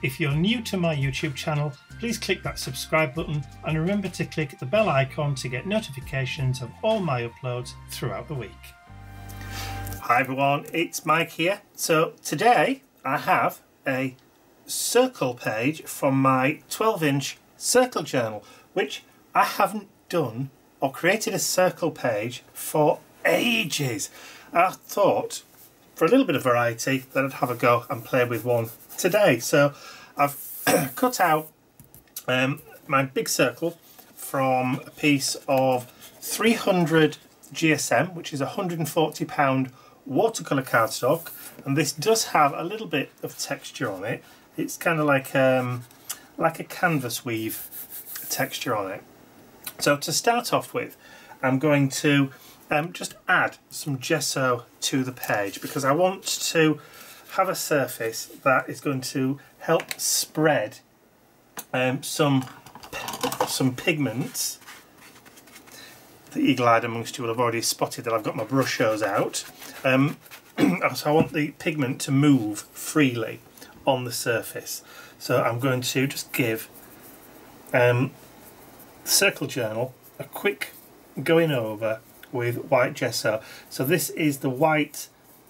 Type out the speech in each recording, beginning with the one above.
If you're new to my YouTube channel, please click that subscribe button and remember to click the bell icon to get notifications of all my uploads throughout the week. Hi everyone, it's Mike here. So today I have a circle page from my 12-inch circle journal, which I haven't done or created a circle page for ages. I thought for a little bit of variety that I'd have a go and play with one today. So I've cut out my big circle from a piece of 300 GSM, which is £140 watercolour cardstock, and this does have a little bit of texture on it. It's kind of like a canvas weave texture on it. So to start off with, I'm going to just add some gesso to the page because I want to have a surface that is going to help spread some pigments. The eagle-eyed amongst you will have already spotted that I've got my brush hose out. So I want the pigment to move freely on the surface. So I'm going to just give the circle journal a quick going over with white gesso. So this is the white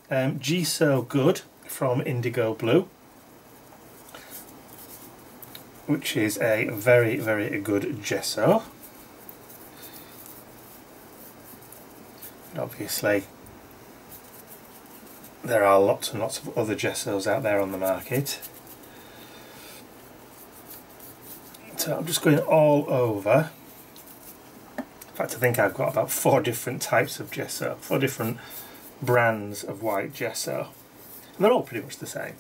Gesso Good from Indigo Blue, which is a very, very good gesso. And obviously there are lots and lots of other gessos out there on the market. So I'm just going all over. In fact, I think I've got about 4 different types of gesso, 4 different brands of white gesso. And they're all pretty much the same.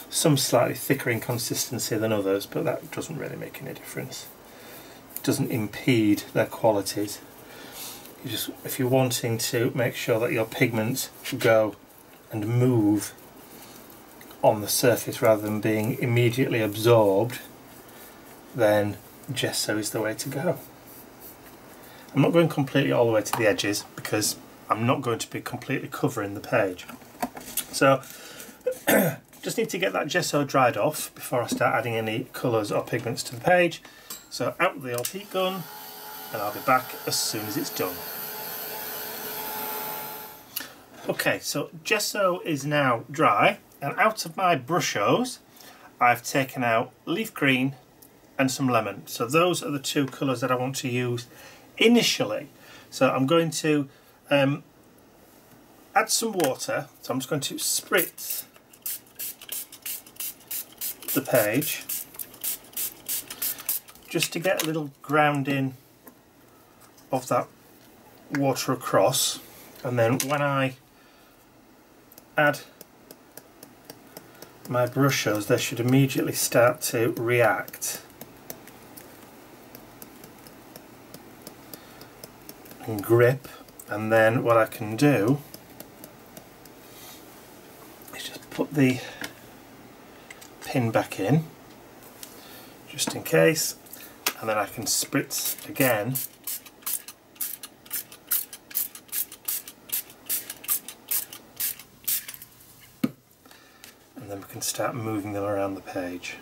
Some slightly thicker in consistency than others, but that doesn't really make any difference. It doesn't impede their qualities. You just, if you're wanting to make sure that your pigments go and move on the surface rather than being immediately absorbed, then gesso is the way to go. I'm not going completely all the way to the edges because I'm not going to be completely covering the page. So just need to get that gesso dried off before I start adding any colours or pigments to the page. So out with the old heat gun, and I'll be back as soon as it's done. Okay, so gesso is now dry, and out of my brush hose I've taken out leaf green and some lemon. So those are the 2 colours that I want to use initially. So I'm going to add some water. So I'm just going to spritz the page just to get a little grounding of that water across, and then when I add my brush hose they should immediately start to react and grip, and then what I can do is just put the pin back in just in case, and then I can spritz again and then we can start moving them around the page.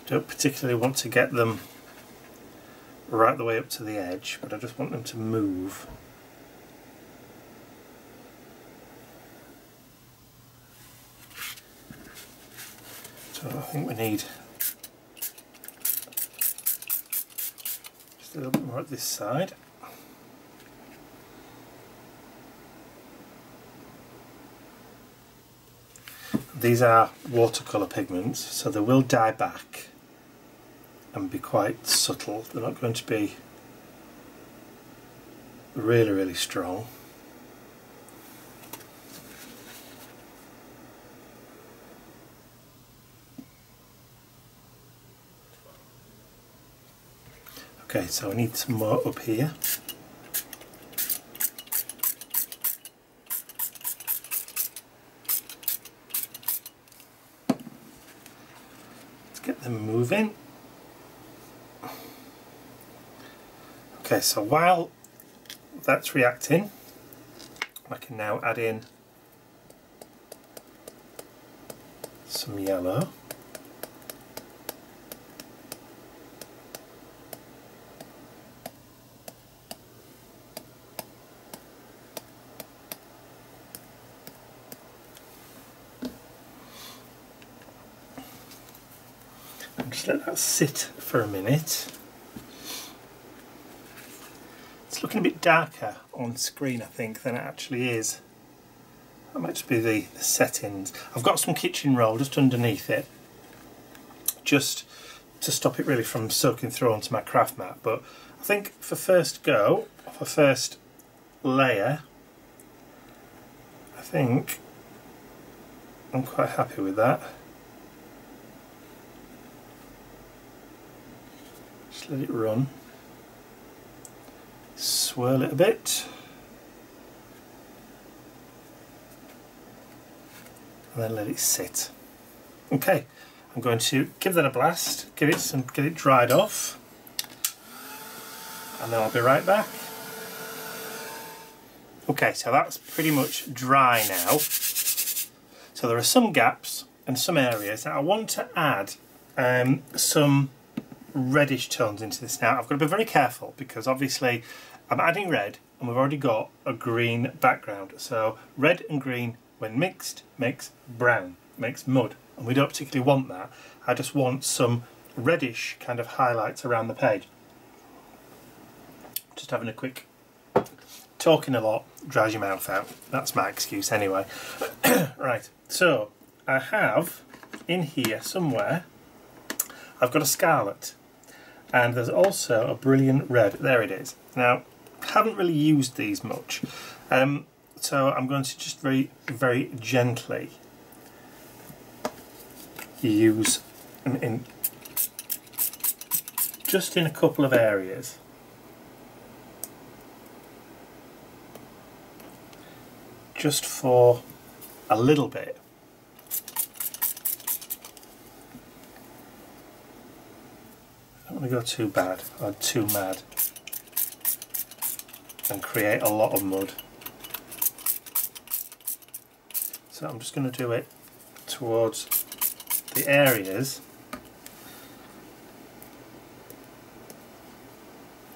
I don't particularly want to get them right the way up to the edge, but I just want them to move. So I think we need just a little bit more at this side. These are watercolour pigments, so they will dye back and be quite subtle. They're not going to be really, really strong. Okay, so I need some more up here. Let's get them moving. Okay, so while that's reacting, I can now add in some yellow. And just let that sit for a minute. It's looking a bit darker on screen, I think, than it actually is. That might just be the settings. I've got some kitchen roll just underneath it, just to stop it really from soaking through onto my craft mat. But I think for first go, for first layer, I think I'm quite happy with that. Just let it run. Swirl it a bit. And then let it sit. Okay, I'm going to give that a blast, get it dried off, and then I'll be right back. Okay, so that's pretty much dry now. So there are some gaps and some areas that I want to add some reddish tones into this. Now I've got to be very careful because obviously I'm adding red and we've already got a green background. So red and green when mixed makes brown, makes mud, and we don't particularly want that. I just want some reddish kind of highlights around the page. Just having a quick, talking a lot dries your mouth out. That's my excuse anyway. Right, so I have in here somewhere, I've got a scarlet, and there's also a brilliant red. There it is. Now, I haven't really used these much. So I'm going to just very, very gently use just in a couple of areas. Just for a little bit. I don't want to go too bad or too mad and create a lot of mud. So I'm just going to do it towards the areas.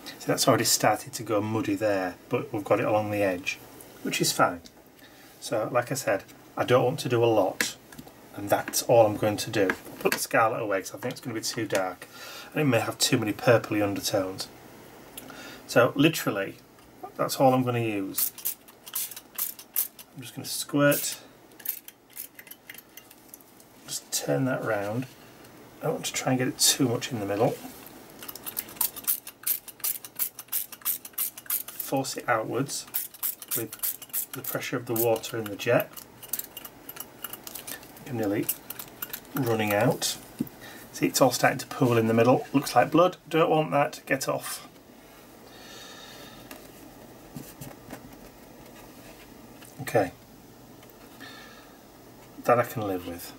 So that's already started to go muddy there, but we've got it along the edge, which is fine. So like I said, I don't want to do a lot, and that's all I'm going to do. I'll put the scarlet away because I think it's going to be too dark, and it may have too many purpley undertones. So literally, that's all I'm going to use. I'm just going to squirt. Just turn that round. I don't want to try and get it too much in the middle. Force it outwards with the pressure of the water in the jet. I'm nearly running out. See, it's all starting to pool in the middle. Looks like blood. Don't want that. Get off. Okay. That I can live with.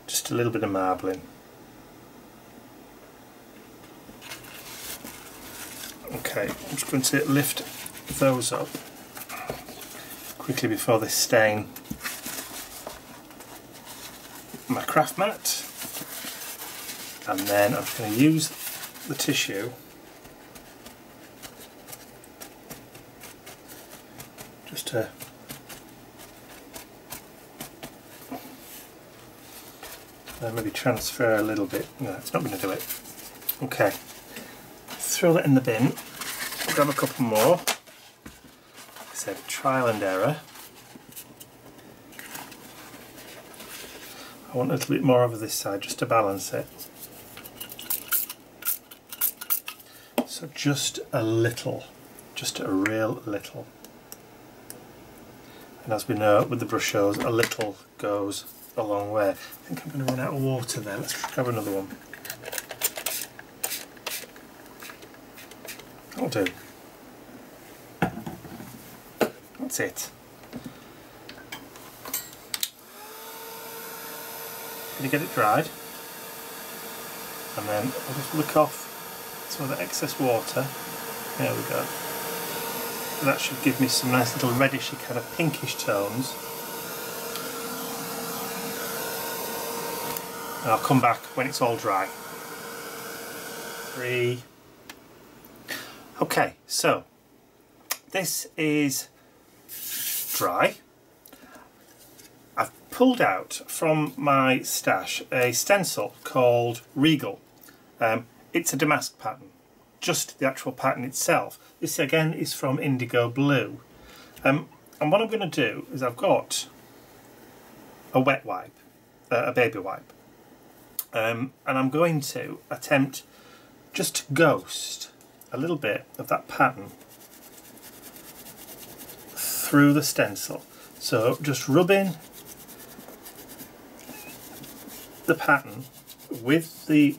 Just a little bit of marbling. Okay, I'm just going to lift those up quickly before they stain my craft mat, and then I'm just going to use the tissue just to maybe transfer a little bit. No, it's not going to do it. Okay, throw that in the bin, grab a couple more. Like I said, trial and error. I want a little bit more over this side just to balance it. So just a little, just a real little. And as we know with the brushos, a little goes a long way. I think I'm going to run out of water there. Let's grab another one. That'll do. That's it. Going to get it dried, and then I'll just lick off some of the excess water. There we go. so that should give me some nice little reddishy kind of pinkish tones. And I'll come back when it's all dry. 3. Okay, so this is dry. I've pulled out from my stash a stencil called Regal. It's a damask pattern, just the actual pattern itself. This again is from Indigo Blue. And what I'm going to do is I've got a wet wipe, a baby wipe, and I'm going to attempt just to ghost a little bit of that pattern through the stencil. So just rubbing the pattern with the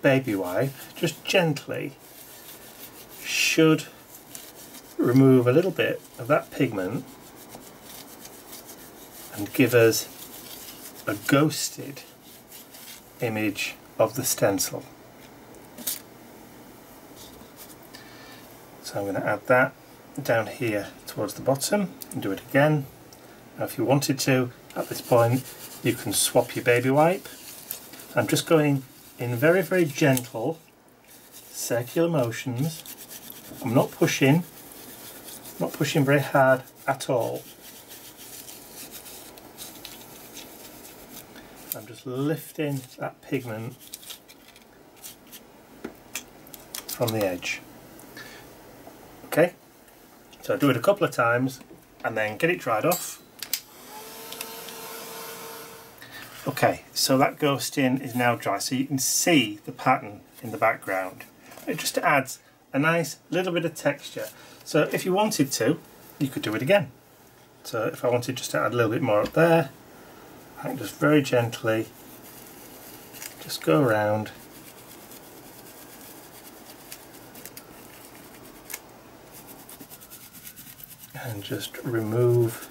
baby wipe, just gently, should remove a little bit of that pigment and give us a ghosted image of the stencil. So I'm going to add that down here towards the bottom and do it again. Now if you wanted to, at this point, you can swap your baby wipe. I'm just going in very, very gentle circular motions. I'm not pushing very hard at all. I'm just lifting that pigment from the edge. Okay, so I do it a couple of times and then get it dried off. Okay, so that ghosting is now dry, so you can see the pattern in the background. It just adds a nice little bit of texture. So if you wanted to, you could do it again. So if I wanted just to add a little bit more up there, I can just very gently just go around and just remove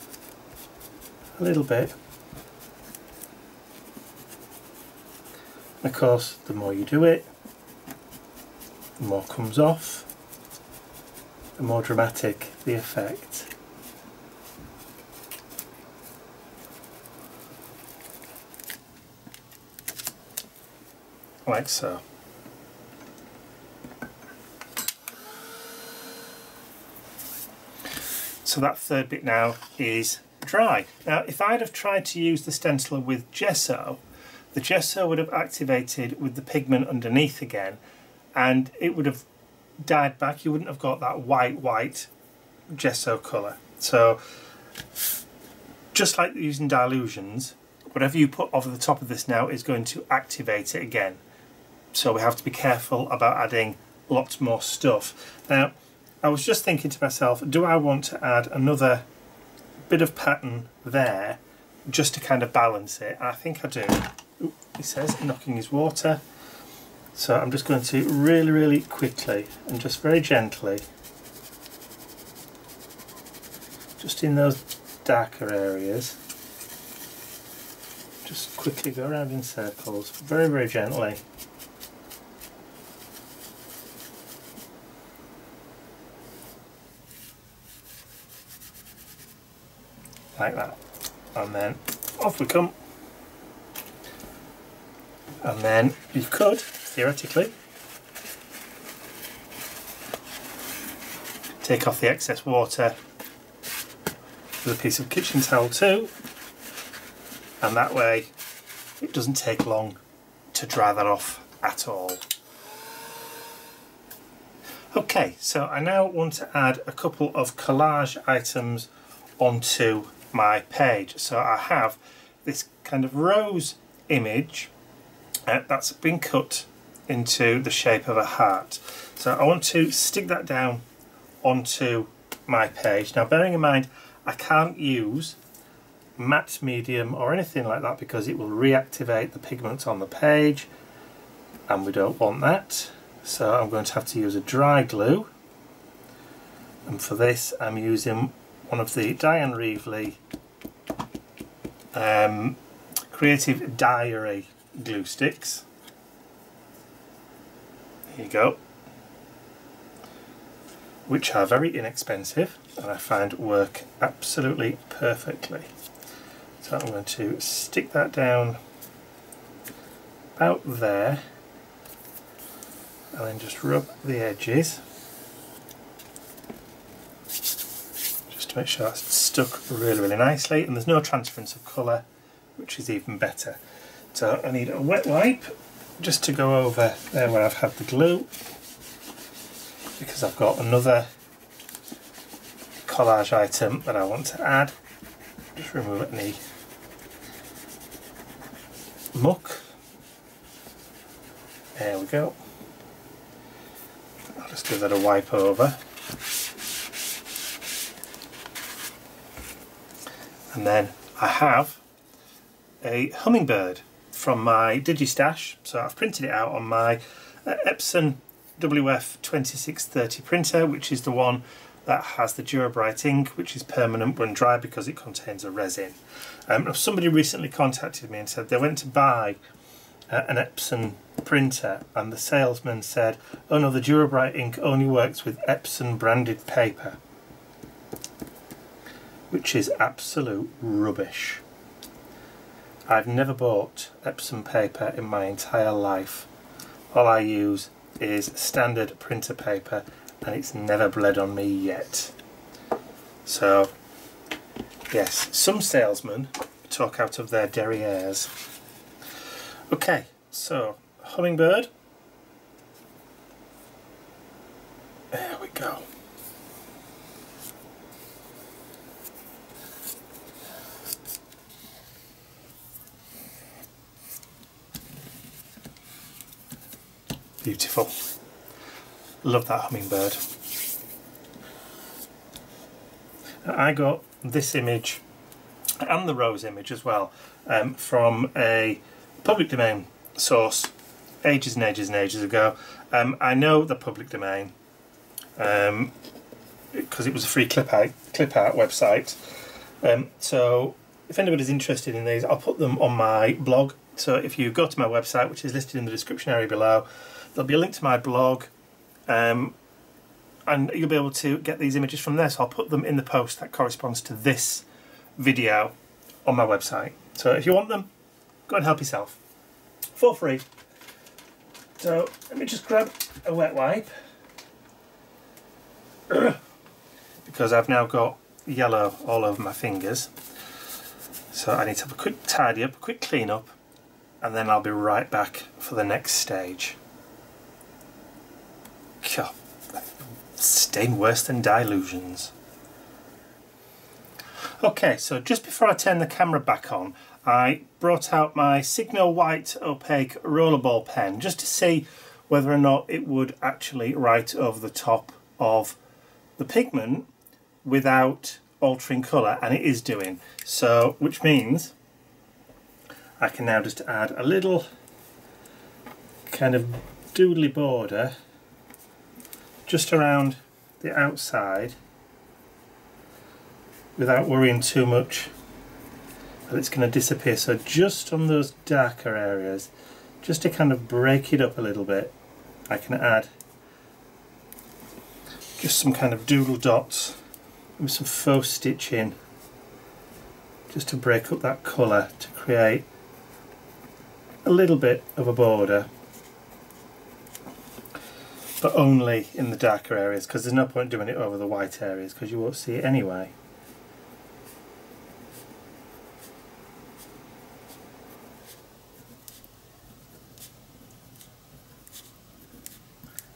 a little bit. Of course, the more you do it, the more comes off, the more dramatic the effect. Like so. So that third bit now is dry. Now if I'd have tried to use the stenciler with gesso, the gesso would have activated with the pigment underneath again and it would have dyed back. You wouldn't have got that white gesso colour. So just like using dilutions, whatever you put over the top of this now is going to activate it again. So we have to be careful about adding lots more stuff. Now I was just thinking to myself, do I want to add another bit of pattern there just to kind of balance it? And I think I do. Ooh, it says knocking his water. So I'm just going to really quickly and just very gently, just in those darker areas, just quickly go around in circles, very gently. Like that, and then off we come. And then you could, theoretically, take off the excess water with a piece of kitchen towel too, and that way it doesn't take long to dry that off at all. Okay, so I now want to add a couple of collage items onto my page. So I have this kind of rose image that's been cut into the shape of a heart. So I want to stick that down onto my page. Now bearing in mind I can't use matte medium or anything like that because it will reactivate the pigments on the page and we don't want that. So I'm going to have to use a dry glue, and for this I'm using one of the Diane Reevely Creative Diary glue sticks. There you go. which are very inexpensive and I find work absolutely perfectly. So I'm going to stick that down about there and then just rub the edges just to make sure that's stuck really nicely, and there's no transference of colour, which is even better. So I need a wet wipe just to go over there where I've had the glue, because I've got another collage item that I want to add. Just remove any muck. There we go. I'll just give that a wipe over. And then I have a hummingbird from my Digistash. So I've printed it out on my Epson WF2630 printer, which is the one that has the Durabright ink, which is permanent when dry because it contains a resin. Somebody recently contacted me and said they went to buy an Epson printer and the salesman said, oh no, the Durabright ink only works with Epson branded paper, which is absolute rubbish. I've never bought Epson paper in my entire life. All I use is standard printer paper and it's never bled on me yet. So yes, some salesmen talk out of their derrieres. Okay, so hummingbird. There we go. Beautiful. Love that hummingbird. I got this image and the rose image as well from a public domain source ages and ages ago. I know the public domain because it was a free clip art website. So if anybody's interested in these, I'll put them on my blog. So if you go to my website, which is listed in the description area below, there'll be a link to my blog, and you'll be able to get these images from there. So I'll put them in the post that corresponds to this video on my website. So if you want them, go and help yourself for free. So let me just grab a wet wipe because I've now got yellow all over my fingers. So I need to have a quick tidy up, a quick clean up, and then I'll be right back for the next stage. God, stain worse than Dilutions. Okay, so just before I turn the camera back on, I brought out my Signo White Opaque Rollerball pen just to see whether or not it would actually write over the top of the pigment without altering colour, and it is doing so, which means I can now just add a little kind of doodly border just around the outside without worrying too much that it's going to disappear. So just on those darker areas, just to kind of break it up a little bit, I can add just some kind of doodle dots with some faux stitching just to break up that colour to create a little bit of a border, but only in the darker areas, because there's no point doing it over the white areas because you won't see it anyway.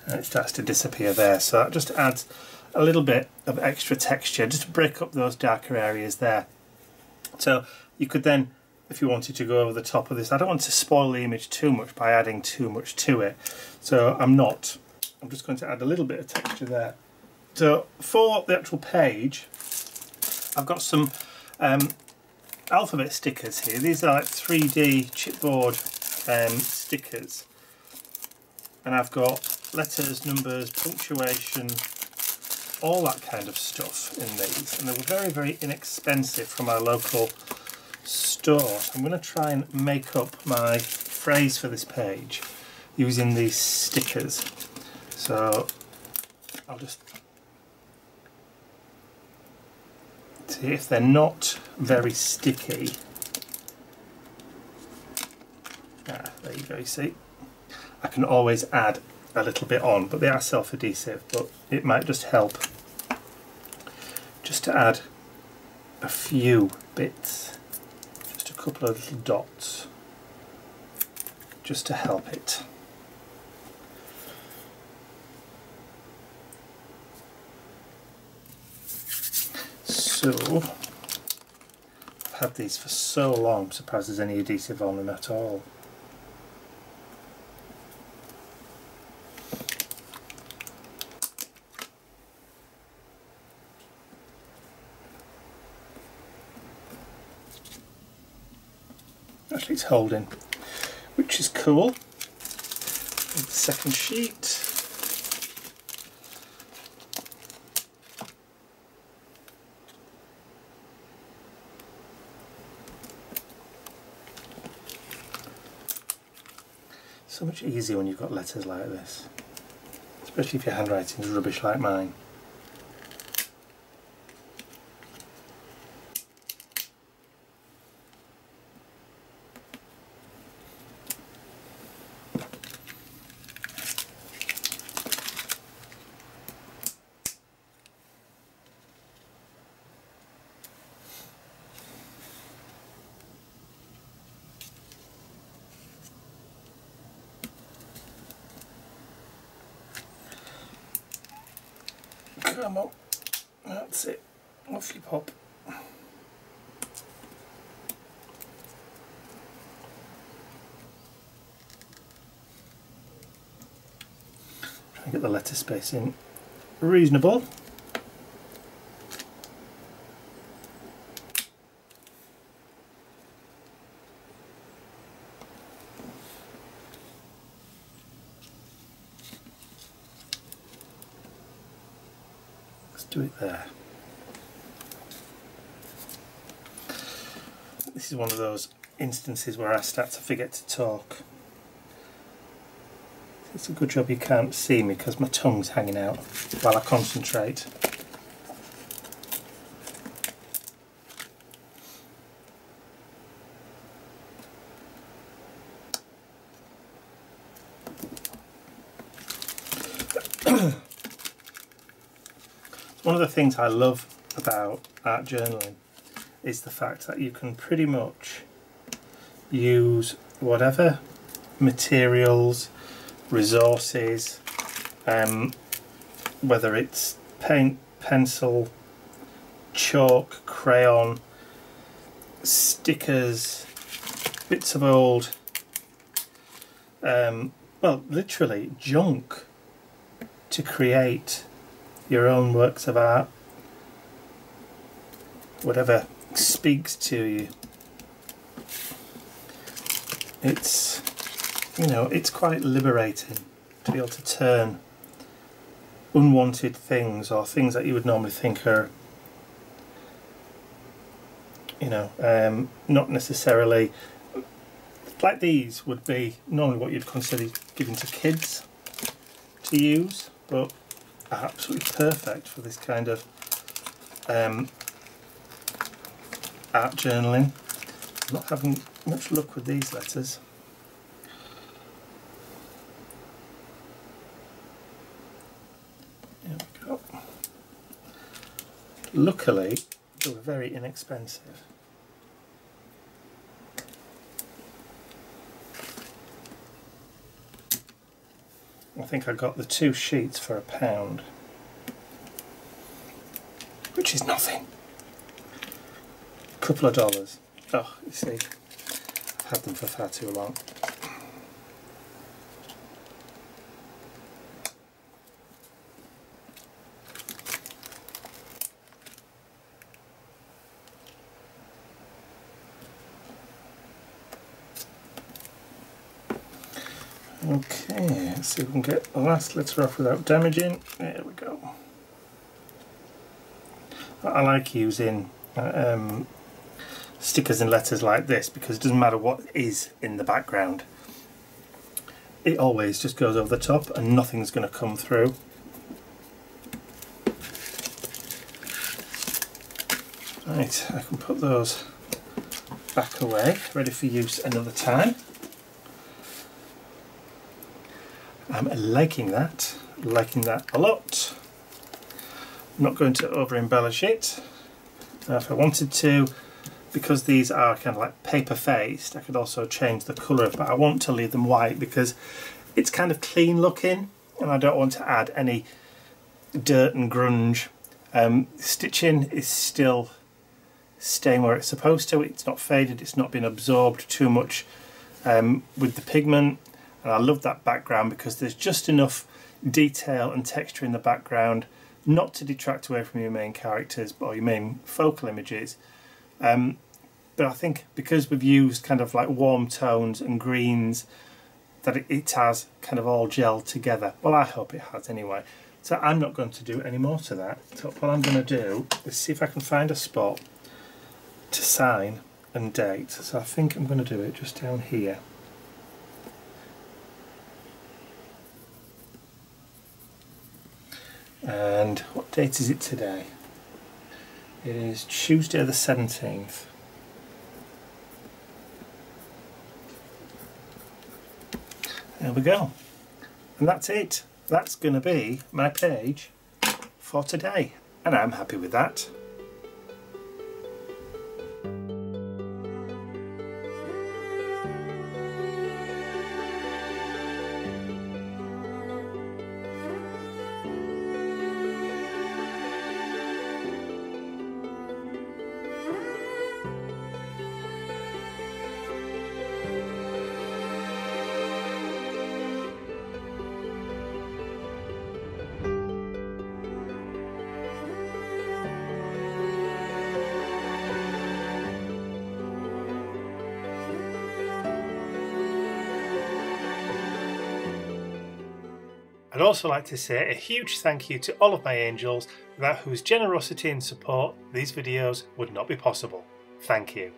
And it starts to disappear there, so that just adds a little bit of extra texture just to break up those darker areas there. So you could then, if you wanted to go over the top of this, I don't want to spoil the image too much by adding too much to it, so I'm just going to add a little bit of texture there. So for the actual page, I've got some alphabet stickers here. These are like 3D chipboard stickers, and I've got letters, numbers, punctuation, all that kind of stuff in these, and they were very, very inexpensive from our local store. So I'm going to try and make up my phrase for this page using these stickers. So I'll just See, if they're not very sticky, there you go, you see, I can always add a little bit on, but they are self-adhesive, but it might just help just to add a few bits, just a couple of little dots, just to help it. So, I've had these for so long, I'm surprised there's any adhesive on them at all. Actually, it's holding, which is cool. The second sheet. So much easier when you've got letters like this, especially if your handwriting is rubbish like mine. Come on, that's it, off you pop. Try and get the letter spacing reasonable. Do it there. This is one of those instances where I start to forget to talk. It's a good job you can't see me because my tongue's hanging out while I concentrate. One of the things I love about art journaling is the fact that you can pretty much use whatever materials, resources, whether it's paint, pencil, chalk, crayon, stickers, bits of old, well, literally junk, to create your own works of art, whatever speaks to you. It's, you know, it's quite liberating to be able to turn unwanted things, or things that you would normally think are, you know, not necessarily, like these would be normally what you'd consider giving to kids to use, but are absolutely perfect for this kind of art journaling. I'm not having much luck with these letters. There we go. Luckily, they were very inexpensive. I think I got the 2 sheets for £1, which is nothing. A couple of dollars. Oh, you see, I've had them for far too long. Okay, let's see if we can get the last letter off without damaging. There we go. I like using stickers and letters like this because it doesn't matter what is in the background. It always just goes over the top and nothing's going to come through. Right, I can put those back away, ready for use another time. I'm liking that a lot. I'm not going to over embellish it. Now if I wanted to, because these are kind of like paper faced, I could also change the colour, but I want to leave them white because it's kind of clean looking and I don't want to add any dirt and grunge. Stitching is still staying where it's supposed to. It's not faded, it's not been absorbed too much with the pigment, and I love that background because there's just enough detail and texture in the background not to detract away from your main characters or your main focal images. But I think because we've used kind of like warm tones and greens, that it has kind of all gelled together. Well, I hope it has anyway. So I'm not going to do any more to that. So what I'm going to do is see if I can find a spot to sign and date. So I think I'm going to do it just down here. And what date is it today? It is Tuesday the 17th. There we go. And that's it. That's going to be my page for today. And I'm happy with that. I'd also like to say a huge thank you to all of my angels, without whose generosity and support these videos would not be possible. Thank you.